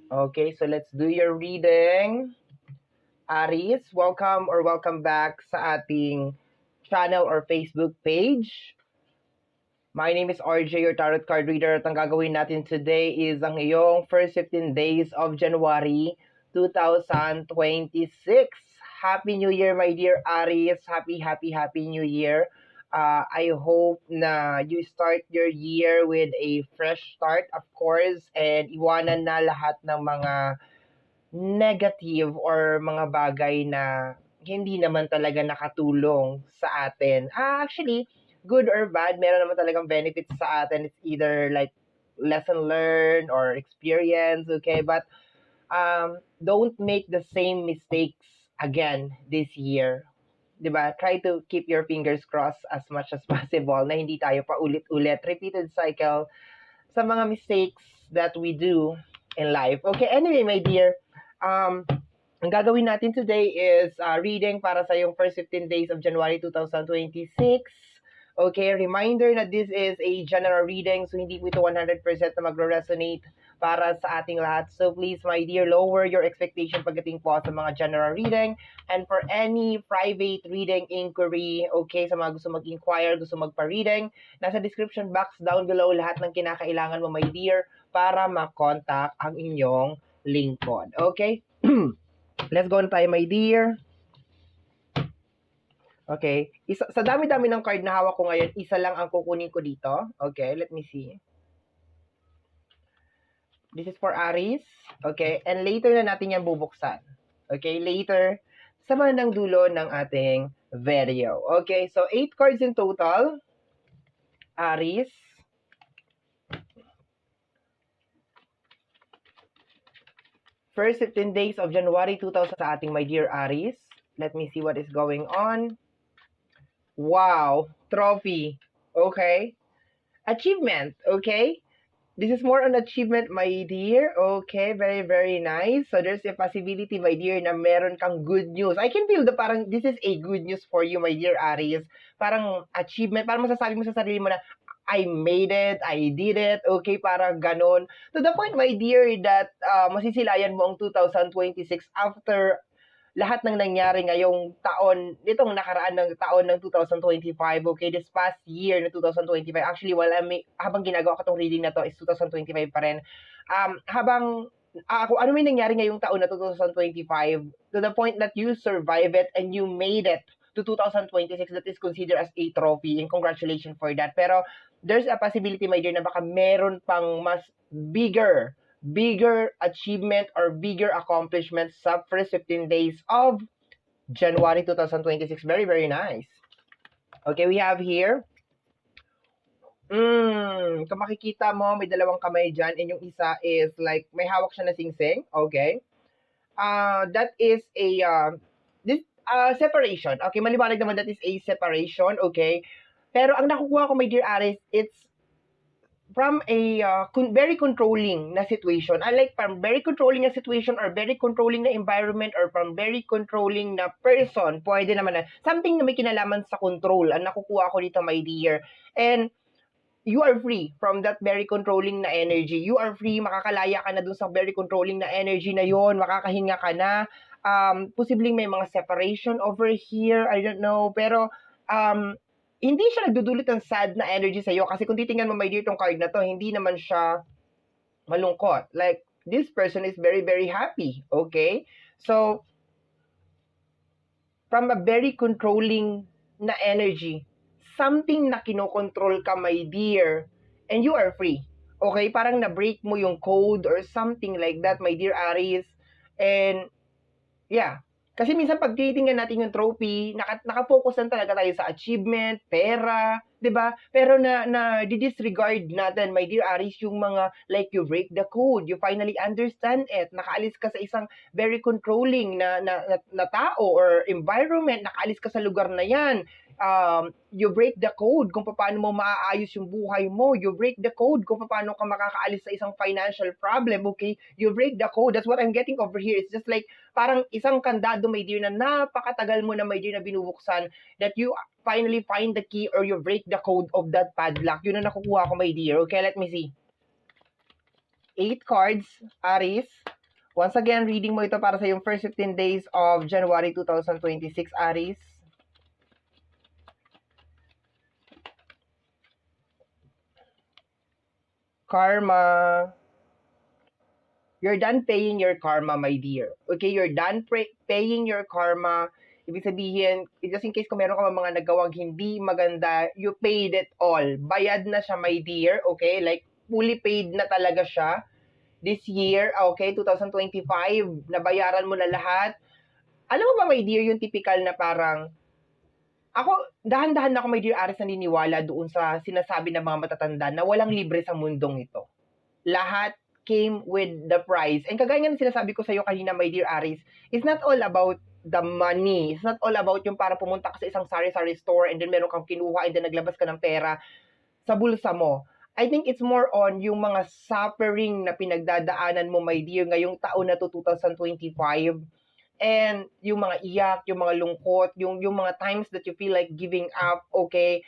Okay, so let's do your reading. Aries, welcome or welcome back sa ating channel or Facebook page. My name is RJ, your tarot card reader. At ang gagawin natin today is ang iyong first 15 days of January 2026. Happy New Year, my dear Aries. Happy New Year. I hope na you start your year with a fresh start, of course, and iwanan na lahat ng mga negative or mga bagay na hindi naman talaga nakatulong sa atin. Actually, good or bad, meron naman talagang benefits sa atin. It's either like lesson learned or experience, okay? But don't make the same mistakes again this year. 'Di ba? Try to keep your fingers crossed as much as possible na hindi tayo pa ulit-ulit repeated cycle sa mga mistakes that we do in life. Okay, anyway, my dear, ang gagawin natin today is reading para sa yung first 15 days of January 2026. Okay, reminder na this is a general reading, so hindi po ito 100% na magre-resonate para sa ating lahat. So please, my dear, lower your expectation pagdating po sa mga general reading. And for any private reading inquiry, okay, sa mga gusto mag-inquire, gusto magpa-reading, nasa description box down below lahat ng kinakailangan mo, my dear, para makontak ang inyong lingkod. Okay? Let's go na tayo, my dear. Okay. Sa dami-dami ng card na hawak ko ngayon, isa lang ang kukunin ko dito. Okay, let me see. This is for Aries. Okay, and later na natin yan bubuksan. Okay, later sa bandang dulo ng ating video. Okay, so 8 cards in total. Aries. First 15 days of January 2000 sa ating my dear Aries. Let me see what is going on. Wow, trophy. Okay. Achievement, okay? This is more on achievement, my dear. Okay, very, very nice. So there's a possibility, my dear, na meron kang good news. I can feel the parang this is a good news for you, my dear Aries. Parang achievement, parang masasabi mo sa sarili mo na, I made it, I did it, okay, parang ganon. To the point, my dear, that masisilayan mo ang 2026 after lahat ng nangyari ngayong taon, nitong nakaraan ng taon ng 2025, okay, this past year na 2025, actually, habang ginagawa ko itong reading na to is 2025 pa rin, habang, kung ano may nangyari ngayong taon na 2025, to the point that you survive it and you made it to 2026, that is considered as a trophy, and congratulations for that. Pero, there's a possibility, my dear, na baka meron pang mas bigger achievement or bigger accomplishments sa first 15 days of January 2026. Very, very nice. Okay, we have here. Kung makikita mo, may dalawang kamay dyan, and yung isa is like, may hawak siya na singsing. Okay. That is a, separation. Okay, maliwanag naman that is a separation. Okay. Pero ang nakukuha ko, my dear Aries, it's from a very controlling na situation. I like from very controlling na situation or very controlling na environment or from very controlling na person. Pwede naman na something na may kinalaman sa control. Ang nakukuha ko dito, my dear. And you are free from that very controlling na energy. You are free, makakalaya ka na dun sa very controlling na energy na yon, makakahinga ka na. Posibleng may mga separation over here, I don't know. Pero, hindi siya nagdudulot ng sad na energy sa'yo. Kasi kung titingnan mo, my dear, tong card na to, hindi naman siya malungkot. Like, this person is very, very happy. Okay? So, from a very controlling na energy, something na kinokontrol ka, my dear, and you are free. Okay? Parang na-break mo yung code or something like that, my dear Aries. And, yeah. Kasi minsan pag tinitingnan natin yung trophy, nakafocus lang talaga tayo sa achievement, pera, 'di ba? Pero na disregard natin, my dear Aries, yung mga like you break the code, you finally understand it, nakaalis ka sa isang very controlling na tao or environment, nakaalis ka sa lugar na 'yan. You break the code kung paano mo maaayos yung buhay mo. You break the code kung paano ka makakaalis sa isang financial problem, okay? You break the code. That's what I'm getting over here. It's just like parang isang kandado, my dear, na napakatagal mo na, my dear, na binubuksan, that you finally find the key or you break the code of that padlock. Yun na nakukuha ko, my dear. Okay, let me see. 8 cards, Aries. Once again, reading mo ito para sa yung first 15 days of January 2026, Aries. Karma. You're done paying your karma, my dear. Okay, you're done paying your karma. Ibig sabihin, just in case kung meron ka mga nagawang hindi maganda, you paid it all. Bayad na siya, my dear. Okay, like fully paid na talaga siya. This year, okay, 2025, nabayaran mo na lahat. Alam mo ba, my dear, yung typical na parang, ako, dahan-dahan na ako, my dear Aris, naniniwala doon sa sinasabi ng mga matatanda na walang libre sa mundong ito. Lahat came with the price. And kagaya nga ng sinasabi ko sa iyo kanina, my dear Aris, it's not all about the money. It's not all about yung para pumunta ka sa isang sari-sari store and then meron kang kinuha and then naglabas ka ng pera sa bulsa mo. I think it's more on yung mga suffering na pinagdadaanan mo, my dear, ngayong taon na to 2025. And yung mga iyak, yung mga lungkot, yung mga times that you feel like giving up, okay?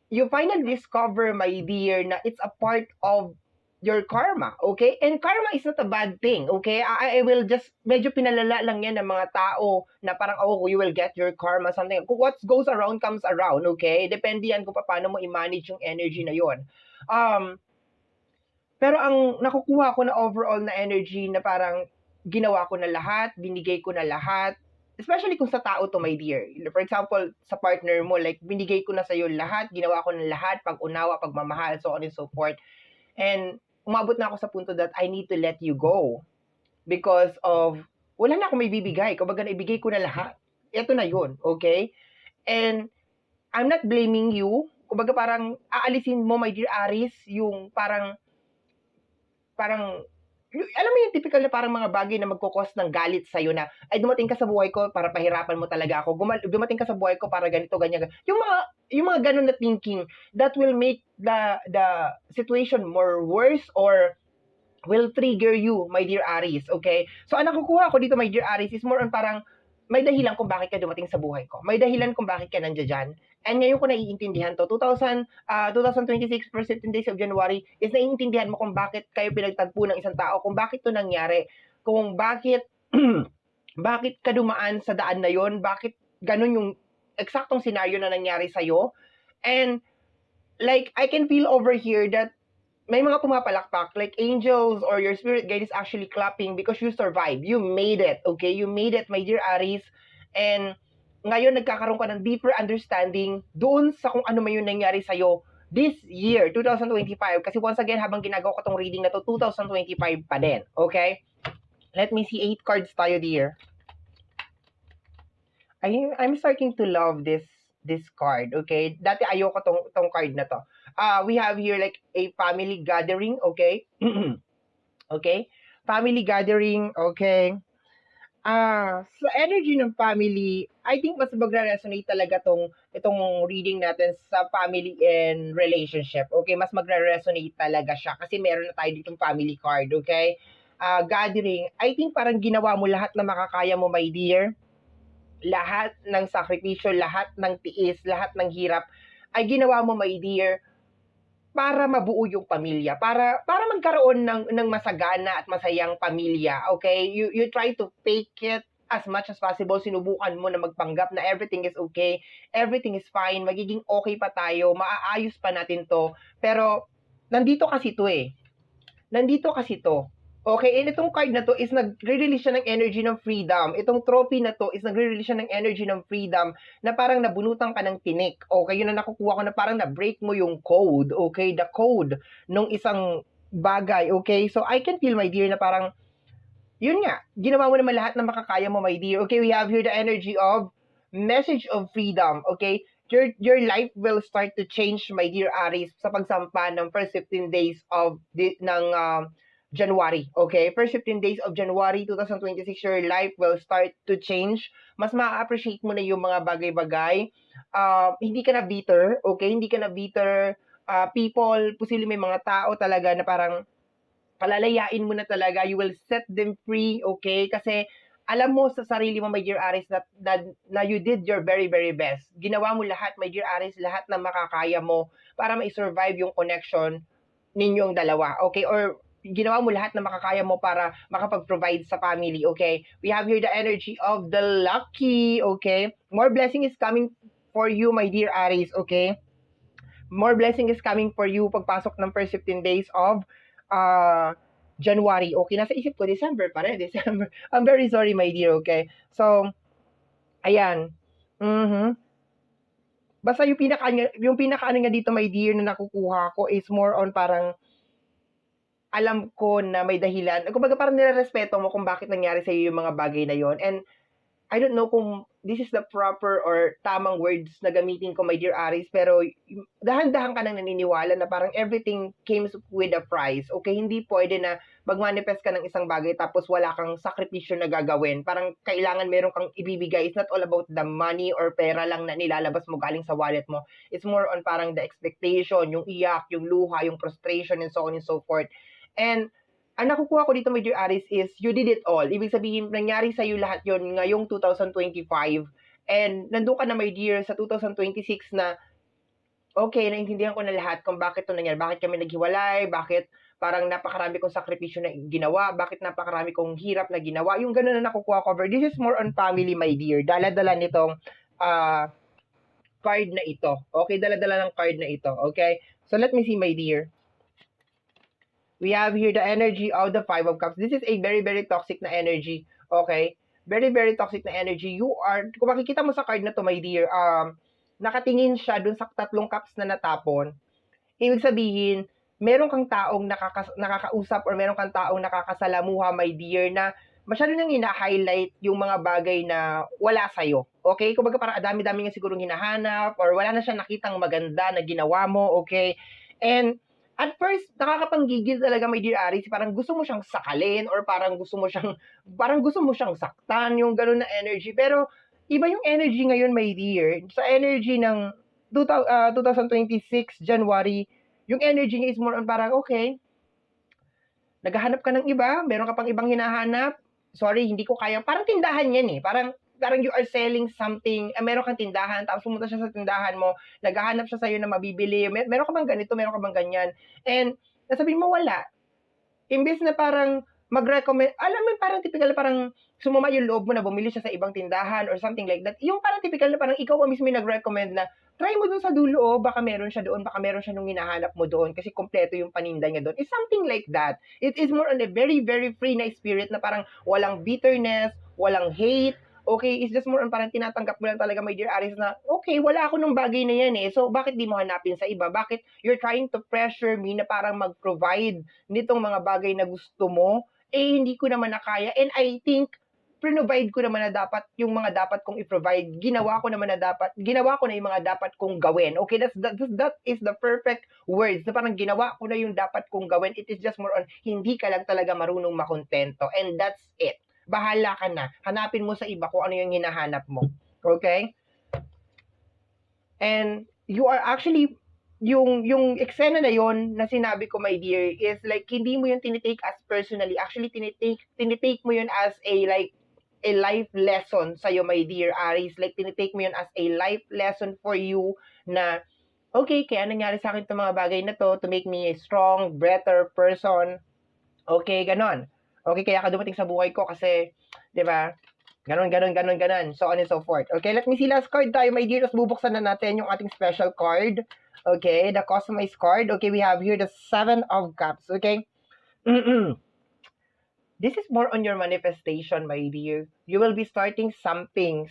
You finally discover, my dear, na it's a part of your karma, okay? And karma is not a bad thing, okay? I will just, medyo pinalala lang yan ng mga tao na parang, oh, you will get your karma, something. What goes around comes around, okay? Depende yan kung paano mo i-manage yung energy na yon. Pero ang nakukuha ko na overall na energy na parang ginawa ko na lahat, binigay ko na lahat, especially kung sa tao to, my dear. For example, sa partner mo, like, binigay ko na sa'yo lahat, ginawa ko na lahat, pag-unawa, pagmamahal, so on and so forth. And umabot na ako sa punto that I need to let you go because of, wala na akong may bibigay. Kumbaga, naibigay ko na lahat. Ito na yun, okay? And I'm not blaming you. Kumbaga, parang aalisin mo, my dear Aris, yung parang, alam mo yung typical na parang mga bagay na magkukos ng galit sa'yo na, ay, dumating ka sa buhay ko para pahirapan mo talaga ako. Dumating ka sa buhay ko para ganito, ganyan. Yung mga ganun na thinking that will make the situation more worse or will trigger you, my dear Aries, okay? So, ang nakukuha ko dito, my dear Aries, is more on parang may dahilan kung bakit ka dumating sa buhay ko. May dahilan kung bakit ka nandiyan dyan. And ngayon ko naiintindihan to. 2026, first 15 days of January, is naiintindihan mo kung bakit kayo pinagtagpo ng isang tao, kung bakit to nangyari, kung bakit, bakit ka dumaan sa daan na yon, bakit ganun yung eksaktong senaryo na nangyari sa'yo. And, like, I can feel over here that may mga pumapalakpak, like angels or your spirit guide is actually clapping because you survived. You made it, okay? You made it, my dear Aries. And ngayon, nagkakaroon ka ng deeper understanding doon sa kung ano man yung nangyari sa'yo this year, 2025. Kasi once again, habang ginagawa ko tong reading na to, 2025 pa din, okay? Let me see 8 cards tayo, dear. I'm starting to love this card, okay? Dati ayoko tong card na to. We have here like a family gathering, okay? Okay? Family gathering, okay? Sa energy ng family, I think mas magre-resonate talaga itong reading natin sa family and relationship. Okay, mas magre-resonate talaga siya kasi meron na tayo ditong family card, okay? Gathering, I think parang ginawa mo lahat na makakaya mo, my dear. Lahat ng sakripisyo, lahat ng tiis, lahat ng hirap ay ginawa mo, my dear, para mabuo yung pamilya, para magkaroon ng masagana at masayang pamilya, okay? You try to fake it as much as possible. Sinubukan mo na magpanggap na everything is okay, everything is fine, magiging okay pa tayo, maaayos pa natin to. Pero nandito kasi to. Okay, and itong card na to is nagre-release siya ng energy ng freedom. Itong trophy na to is nagre-release siya ng energy ng freedom na parang nabunutan ka ng tinik. Okay, yun na nakukuha ko na parang na-break mo yung code. Okay, the code nung isang bagay. Okay, so I can feel, my dear, na parang, yun nga, ginawa mo naman lahat na makakaya mo, my dear. Okay, we have here the energy of message of freedom. Okay, your life will start to change, my dear Aries, sa pagsampa ng first 15 days of January, okay? First 15 days of January 2026, your life will start to change. Mas ma-appreciate mo na yung mga bagay-bagay. Hindi ka na bitter, okay? Hindi ka na bitter. People, posibleng may mga tao talaga na parang palalayain mo na talaga. You will set them free, okay? Kasi alam mo sa sarili mo, my dear Aries, na you did your very, very best. Ginawa mo lahat, my dear Aries, lahat na makakaya mo para ma-survive yung connection ninyong dalawa, okay? Or ginawa mo lahat na makakaya mo para makapag-provide sa family, okay? We have here the energy of the lucky, okay? More blessing is coming for you, my dear Aries, okay? More blessing is coming for you pagpasok ng first 15 days of January. Okay, nasa isip ko, December pa rin, December. I'm very sorry, my dear, okay? So, ayan. Basta yung pinaka ano nga dito, my dear, na nakukuha ko is more on parang alam ko na may dahilan. Kumbaga parang nirerespeto mo kung bakit nangyari sa iyo yung mga bagay na yon. And I don't know kung this is the proper or tamang words na gamitin ko, my dear Aries, pero dahan-dahan ka nang naniniwala na parang everything comes with a price. Okay, hindi pwede na mag-manifest ka ng isang bagay tapos wala kang sakripisyo na gagawin. Parang kailangan meron kang ibibigay. It's not all about the money or pera lang na nilalabas mo galing sa wallet mo. It's more on parang the expectation, yung iyak, yung luha, yung frustration, and so on and so forth. And ang nakukuha ko dito, my dear Aries, is you did it all. Ibig sabihin, nangyari sa'yo lahat yon ngayong 2025. And nandun ka na, my dear, sa 2026 na, okay, naintindihan ko na lahat kung bakit ito nangyari. Bakit kami naghiwalay, bakit parang napakarami kong sakripisyo na ginawa, bakit napakarami kong hirap na ginawa. Yung ganun na nakukuha ko. This is more on family, my dear. Dala-dala nitong card na ito. Okay, dala-dala ng card na ito. Okay? So, let me see, my dear. We have here the energy of the Five of Cups. This is a very, very toxic na energy. Okay? Very, very toxic na energy. You are, kung makikita mo sa card na to, my dear, nakatingin siya dun sa tatlong cups na natapon. Ibig sabihin, meron kang taong nakakausap or meron kang taong nakakasalamuha, my dear, na masyado nang hina-highlight yung mga bagay na wala sa'yo. Okay? Kumbaga parang dami-dami nga siguro hinahanap or wala na siya nakitang maganda na ginawa mo. Okay? And at first, nakakapanggigil talaga, my dear Aries, parang gusto mo siyang sakalin or parang gusto mo siyang saktan, yung gano'n na energy. Pero iba yung energy ngayon, my dear. Sa energy ng 2026 January, yung energy niya is more on parang, okay, naghahanap ka ng iba, meron ka pang ibang hinahanap, sorry, hindi ko kaya, parang tindahan yan eh, parang you are selling something, meron kang tindahan, tapos pumunta siya sa tindahan mo, naghahanap siya sa'yo na mabibili, meron ka bang ganito, meron ka bang ganyan, and nasabihin mo wala. Imbes na parang mag-recommend, alam mo parang typical na parang sumama yung loob mo na bumili siya sa ibang tindahan or something like that. Yung parang typical na parang ikaw mismo yung nag-recommend na try mo dun sa dulo, baka meron siya doon, baka meron siya nung hinahanap mo doon kasi kompleto yung paninda niya doon. It's something like that. It is more on a very, very free na spirit na parang walang bitterness, walang hate. Okay, it's just more on parang tinatanggap mo lang talaga, my dear Aries, na okay, wala ako nung bagay na yan eh. So, bakit di mo hanapin sa iba? Bakit you're trying to pressure me na parang mag-provide nitong mga bagay na gusto mo? Eh, hindi ko naman nakaya. And I think, provide ko naman na dapat, yung mga dapat kong i-provide, ginawa ko na yung mga dapat kong gawin. Okay, that is the perfect words. Na parang ginawa ko na yung dapat kong gawin. It is just more on, hindi ka lang talaga marunong makontento. And that's it. Bahala ka na. Hanapin mo sa iba kung ano yung hinahanap mo. Okay? And you are actually, yung eksena na yon na sinabi ko, my dear, is like, hindi mo yun tinitake as personally. Actually, tinitake mo yun as a life lesson sa'yo, my dear Aries. Like, tinitake mo yun as a life lesson for you na, okay, kaya nangyari sa akin itong mga bagay na to make me a strong, better person. Okay, ganon. Okay, kaya ka dumating sa buhay ko kasi, di ba, ganon, so on and so forth. Okay, let me see last card tayo, my dear. Tapos bubuksan na natin yung ating special card. Okay, the customized card. Okay, we have here the 7 of Cups. Okay? This is more on your manifestation, my dear. You will be starting something.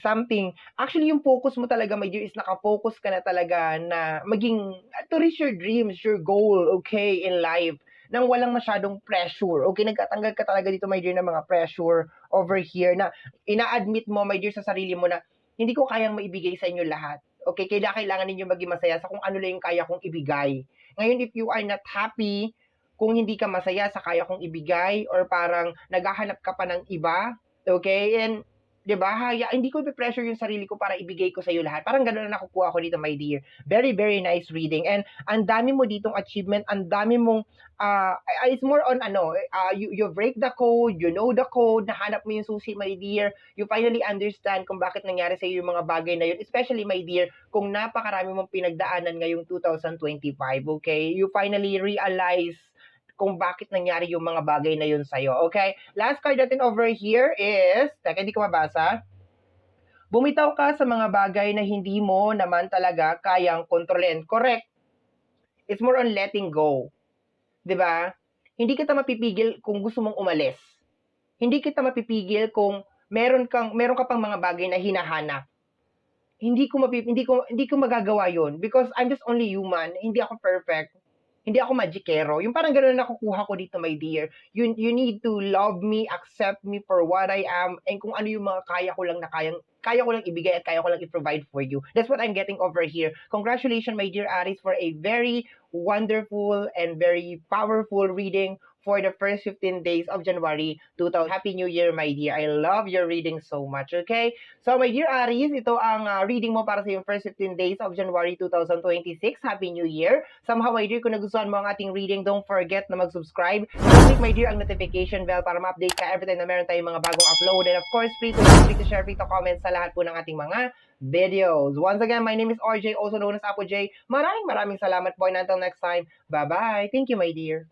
Actually, yung focus mo talaga, my dear, is nakafocus ka na talaga na maging, to reach your dreams, your goal, okay, in life. Nang walang masyadong pressure. Okay, nagkatanggal ka talaga dito, my dear, ng mga pressure over here na ina-admit mo, my dear, sa sarili mo na hindi ko kayang maibigay sa inyo lahat. Okay, kailangan ninyo maging masaya sa kung ano lang yung kaya kong ibigay. Ngayon, if you are not happy, kung hindi ka masaya sa kaya kong ibigay or parang naghahanap ka pa ng iba, okay? And, di ba, hindi ko i-pressure yung sarili ko para ibigay ko sa iyo lahat. Parang gano'n na nakukuha ko dito, my dear. Very, very nice reading. And ang dami mo ditong achievement, ang dami mong, it's more on, you break the code, you know the code, nahanap mo yung susi, my dear. You finally understand kung bakit nangyari sa iyo yung mga bagay na yun. Especially, my dear, kung napakarami mong pinagdaanan ngayong 2025, okay? You finally realize kung bakit nangyari yung mga bagay na yun sa'yo. Okay? Last card natin over here is, teka, hindi ko mabasa. Bumitaw ka sa mga bagay na hindi mo naman talaga kayang kontrolin. Correct. It's more on letting go. 'Di ba? Hindi kita mapipigil kung gusto mong umalis. Hindi kita mapipigil kung meron ka pang mga bagay na hinahanap. Hindi ko magagawa 'yon because I'm just only human. Hindi ako perfect. Hindi ako magikero. Yung parang gano'n na nakukuha ko dito, my dear. You need to love me, accept me for what I am, and kung ano yung mga kaya ko lang ibigay at kaya ko lang i-provide for you. That's what I'm getting over here. Congratulations, my dear Aries, for a very wonderful and very powerful reading for the first 15 days of January 2000. Happy New Year, my dear. I love your reading so much, okay? So, my dear Aries, ito ang reading mo para sa yung first 15 days of January 2026. Happy New Year. Somehow, my dear, kung nagustuhan mo ang ating reading, don't forget na mag-subscribe. Click, my dear, ang notification bell para ma-update ka every time na meron tayong mga bagong upload. And of course, free to share, free to comment sa lahat po ng ating mga videos. Once again, my name is RJ, also known as Apo J. Maraming salamat po, and until next time, bye-bye. Thank you, my dear.